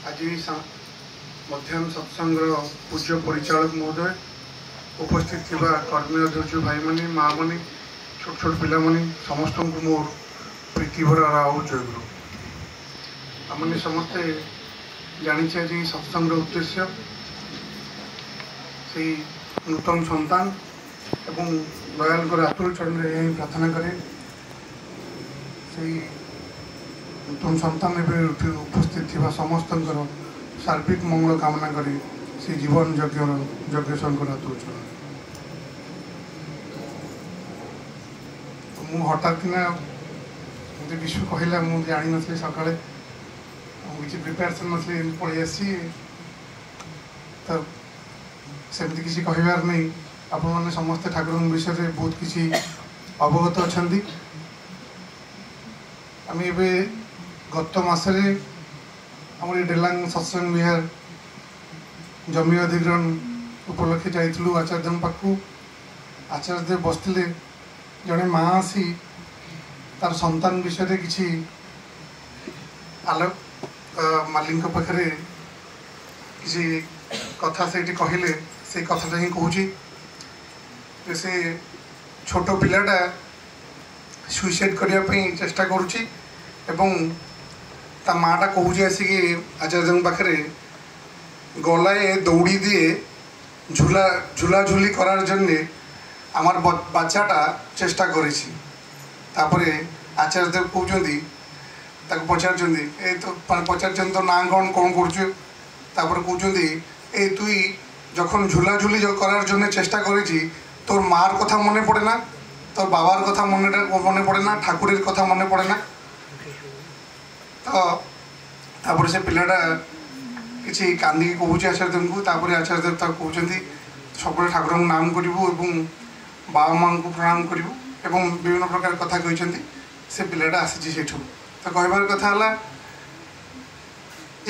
आज मध्याह्न सत्संग पूज्य परिचालक महोदय उपस्थित थिबा कर्मी अध्यक्ष भाई मानी माँ मानी छोट छोट पिला मानी समस्त को मोर प्रीति भरा राव जयगुरु आमने समस्ते जानिछे जे सत्संग उद्देश्य से नूतन संतान एवं दयाल आतुल चरण यही प्रार्थना करे से नूतन संतान उपस्थित थिबा समस्त सार्विक मंगल कामना करे से जीवन यज्ञ शंकर आतुल चरण मु हठात ना मुझे विश्व कहला मुझे जानी नी सका किसी प्रिपेरेसन नी पलि आसी तो सेमती किसी कहबार नहीं आपण मैंने समस्ते ठाकुर विषय में बहुत किसी अवगत अच्छा आम ए गत मसरे आम डेलांग सत्संग विहार जमी अधिग्रहण उपलक्षे जाइलु आचार्य पाखु आचार्य बसते जड़े माँ आसी तार संतान विषय किसी आलोक मालिक पाखे किसी कथा से कहले से कथाटा ही कहूँ से छोट पिलाटा सुइसाइड करने चेष्टा करुच्ची एवं ता माटा कहूँ आसिक आचार्य पाखे गलाए दौड़ी दिए झूला झूला झूली करार जन्य आमार बाच्चाटा चेष्टा करी आचार्य कहते पचार तो पचार तो ना कौन कौन कर कहते ए तुई जखन झूला झूली करार जन्य चेष्टा करी तोर मार कथा मने पड़े ना तोर बाबार कथा मने पड़े ना ठाकुरेर कथा मने पड़े ना तो से पिलाटा किसी कांदी कहूँ आचार्य को आचार्य कहते सब ठाकुर नाम करूँ बाबा माँ को प्रणाम करूँ विभिन्न प्रकार कथा कहते से पिलाटा आसी से तो कहबार कथा है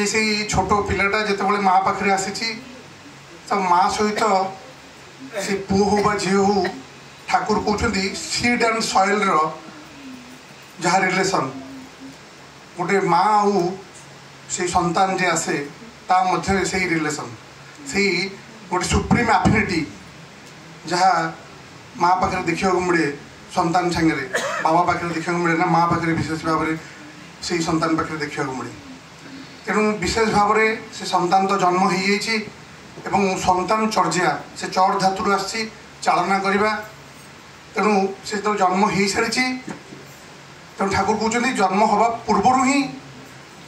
से छोट पिलाटा जिते माँ पाखे आसी तो माँ सहित से पुओ हो बा झील हो ठाकुर कहते सीड एंड सॉइल जहाँ रिलेशन गोटे माँ आउ से संतान जे आसे ता मध्य से रिलेशन से गोटे सुप्रीम एफिनिटी जहाँ माँ पाखे देखा मिले संतान सांगे बाबा पाखे देखा मिले ना माँ पाखे विशेष भाव में से संतान पाखे देखा मिले तेणु विशेष भाव में से संतान तो जन्म हो जाइए संतान चर्या से चर धातु आसी चालना करवा तेणु से तो जन्म हो सारी तेणु ठाकुर कहते जन्म हवा पूर्वर ही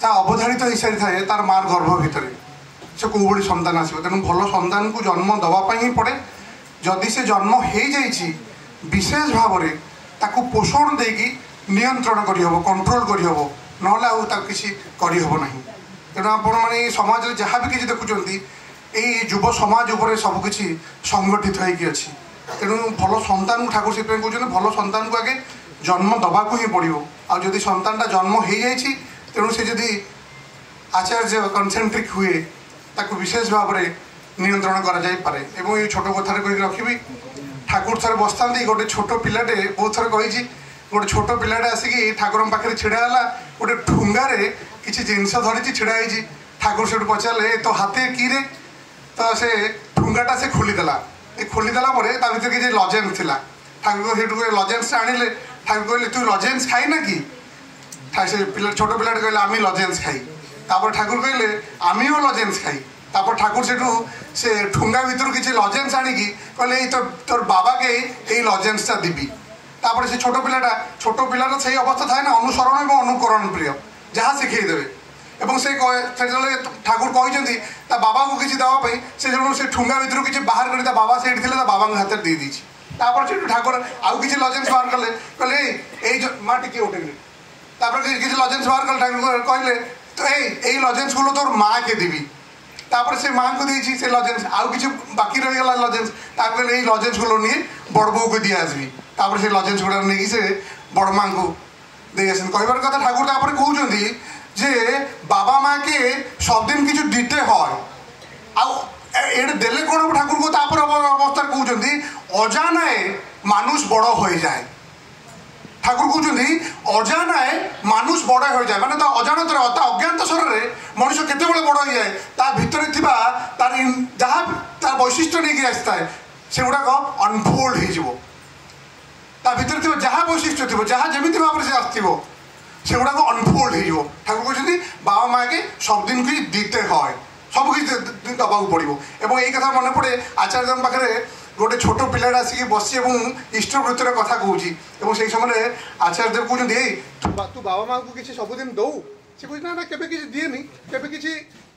अवधारित हो सारी थाए तार मार गर्भ भितर से कौ भाई संतान आसो तेणु भल संतान को जन्म दवापाई ही पड़े जदि से जन्म हो जाइए विशेष भाव में ताकू पोषण देकी नियंत्रण करहब कंट्रोल करहब ना किसी करहब ना तेणु आपण मैंने समाज में जहाँ भी किसी देखुं यही युव समाज उपर सबकि संगठित होगी तेणु भल संतान को ठाकुर से कहते भल संतान को आगे जन्म दबा को ही पड़ो आदि संतानटा जन्म हो जाए तेणु से जदि आचार्य कनसेंट्रिक हुए ताको विशेष भाव में नियंत्रण करे ये छोट कथार कह रखी ठाकुर थर बसता गोटे छोट पिलाटे बहुत थर कही गोटे छोट पिलाटे आसिक ठाकुर पाखे छिड़ाला गोटे ठुंगारे किसी जिनस धरी छिड़ाई ठाकुर से पचारे तो हाथे कि रे तो से ठुंगाटा से खोलीदेला खोलीदेला भर किसी लजेन्स थी ठाकुर से लजेन्स आनिले ठाकुर कहले तू लजेन्स खाई ना कि से पिला छोट पिलाटे कहले आमी लजेन्स खाई तापर ठाकुर कहले आमी लजेन्स खाई तापर ठाकुर से ठुंगा भितर किसी लजेन्स आणिकी कहले तो तोर बाबा के यही लजेन्सटा देवी तापर से छोट पिलाटा से अवस्था थाए ना अनुसरण और अनुकरण प्रिय जहाँ शिखेदेवे एवं से ठाकुर कहते बाबा को किसी दवाई से ठुंगा भितर किसी बाहर कर बाबा से बाबा हाथ दे दी से ठाकुर आउ किसी लजेन्स बाहर कले कहले माँ टी उठे किसी लजेन्स बाहर कले ठाकुर कहले तो यही लजेन्स गुलो तोर माँ के देवी तापर से माँ को दी से लजेन्स आउ किसी बाकी रहीगला लजेन्स यही लजेन्स गुलो नहीं बड़ बो को दिए आसबी तापर से लजेन्स गुड़ा नहीं से बड़ माँ को दे आस कहबार कथा ठाकुर तापर कहते जे बाबा माँ के सब दिन किसी दीते है देले कौन ठाकुर को तापर अवस्था कहते अजानाए मानुष बड़ हो जाए ঠাকুর কହୁଛନ୍ତି অজানায় মানুষ বড় হয়ে যায় মানে তা অজাଣତରେ তা অজ্ঞাত স্বରରେ মনুষ্য কেତେବେଳେ বড় হয়ে যায় তা ভিতরে থিবা তার যাহা তার বৈশিষ্ট্য নেইকি আসিଥାଏ সেগুড়াক অনফোল্ড হয়েଯିବ তা ভিতরে থিবা যাহা বৈশিষ্ট্য থিব যাহা যেমিতি ভাবে সে আসিব সেগুড়াক অনফোল্ড হয়েଯିବ ঠাকুর কହୁଛନ୍ତି বাবা মাকে সবদিনকে দিতে হয় ସବୁକିଛି ଦେବାକୁ ପଡ଼ିବ ଏବଂ ଏଇ କଥା ମନେ ପଡ଼େ ଆଚାର୍ଯ୍ୟଙ୍କ ପାଖରେ ଗୋଟେ ଛୋଟ ପିଲାଟା ଆସିକି ବସି ଏବଂ ଇଷ୍ଟବୃତ୍ତିର କଥା କହୁଛି ଏବଂ ସେଇ ସମୟରେ ଆଚାର୍ଯ୍ୟଦେବ କହୁଛନ୍ତି ଏଇ ତୁ ବାବା ମାଆଙ୍କୁ କିଛି ସବୁଦିନ ଦେଉ ସେ କହୁଛି ନା ନା କେବେ କିଛି ଦିଏନି କେବେ କିଛି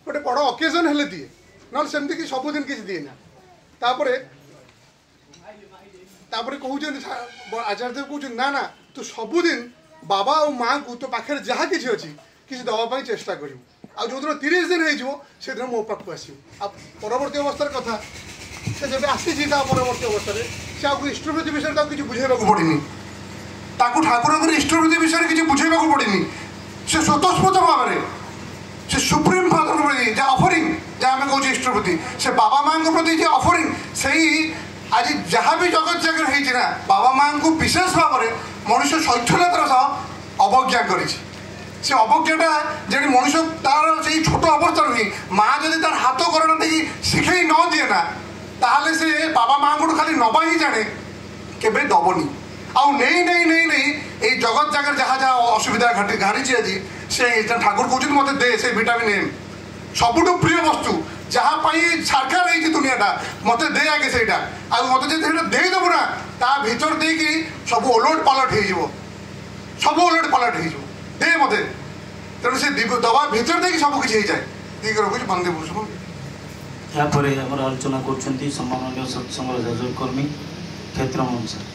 ଗୋଟେ ବଡ଼ ଅକେଜନ୍ ହେଲେ ଦିଏ ନହେଲେ ସେମିତି କିଛି ସବୁଦିନ କିଛି ଦିଏ ନା ତାପରେ କହୁଛନ୍ତି ଆଚାର୍ଯ୍ୟଦେବ କହୁଛନ୍ତି ନା ନା ତୁ ସବୁଦିନ ବାବା ଆଉ ମାଆଙ୍କୁ ତୋ ପାଖରେ ଯାହା କିଛି ଅଛି କିଛି ଦେବା ପାଇଁ ଚେଷ୍ଟା କରିବୁ ଆଉ ଯେଉଁଦିନ 30 ଦିନ ହେଇଯିବ ସେଦିନ ମୋ ପାଖକୁ ଆସିବୁ ଆଉ ପରବର୍ତ୍ତୀ ଅବସ୍ଥାର କଥା ସେ ଯେବେ ଆସିଛି ତା ପରବର୍ତ୍ତୀ ଅବସ୍ଥାରେ ସେ ଆଉ ଇଷ୍ଟବୃତ୍ତି ବିଷୟରେ ତାକୁ କିଛି ବୁଝେଇବାକୁ ପଡ଼ିନି ତାକୁ ଠାକୁରଙ୍କର ଇଷ୍ଟବୃତ୍ତି ବିଷୟରେ କିଛି ବୁଝେଇବାକୁ ପଡ଼ିନି ସେ ସ୍ୱତଃସ୍ଫୂର୍ତ୍ତ ଭାବରେ ସେ ସୁପ୍ରିମ୍ ଫାଦରଙ୍କ ପ୍ରତି ଯାହା ଅଫରିଂ ଯାହା ଆମେ କହୁଛେ ଇଷ୍ଟବୃତ୍ତି ସେ ବାବା ମାଆଙ୍କ ପ୍ରତି ଯେ ଅଫରିଂ ସେଇ ଆଜି ଯାହା ବି ଜଗତ ଜାଗାରେ ହେଇଛି ନା ବାବା ମାଆଙ୍କୁ ବିଶେଷ ଭାବରେ ମଣିଷ ଶୈଥଲ୍ୟତାର ସହ ଅବଜ୍ଞା କରିଛି ସେ ଅବଜ୍ଞାଟା ଯେମିତି ମଣିଷ ତାର ସେଇ ଛୋଟ ଅବସ୍ଥାରୁ ହିଁ ମାଆ ଯଦି ତାର ହାତ କରଣା ଦେଇକି ଶିଖେଇ ନ ଦିଏ ନା ତାହେଲେ ସେ ବାବା ମାଆଙ୍କଠୁ ଖାଲି ନେବା ହିଁ ଜାଣେ କେବେ ଦେବନି ଆଉ ନେଇ ଏଇ ଜଗତ ଜାଗାରେ ଯାହା ଯାହା ଅସୁବିଧା ଘାରିଛି ଆଜି ସେ ଠାକୁର କହୁଛନ୍ତି ମୋତେ ଦେ ସେ ଭିଟାମିନ୍ ଏମ୍ ସବୁଠୁ ପ୍ରିୟ ବସ୍ତୁ ଯାହା ପାଇଁ ସାରକାର ହେଇଛି ଦୁନିଆଟା ମୋତେ ଦେ ଆଗେ ସେଇଟା ଆଉ ମୋତେ ଯଦି ସେଇଟା ଦେଇଦେବୁ ନା ତା ଭିତର ଦେଇକି ସବୁ ଓଲଟ ପାଲଟ ହେଇଯିବ ସବୁ ଓଲଟ ପାଲଟ ହେଇଯିବ ଦେ ମୋତେ ତେଣୁ ସେ ଦବା ଭିତର ଦେଇକି ସବୁ କିଛି ହେଇଯାଏ ଦେଇକି ରଖୁଛି ବନ୍ଦେ ପୁରୁଷ यापर आलोचना कर सम्माननीय सत्संग जाजर कर्मी क्षेत्रमोहन सर।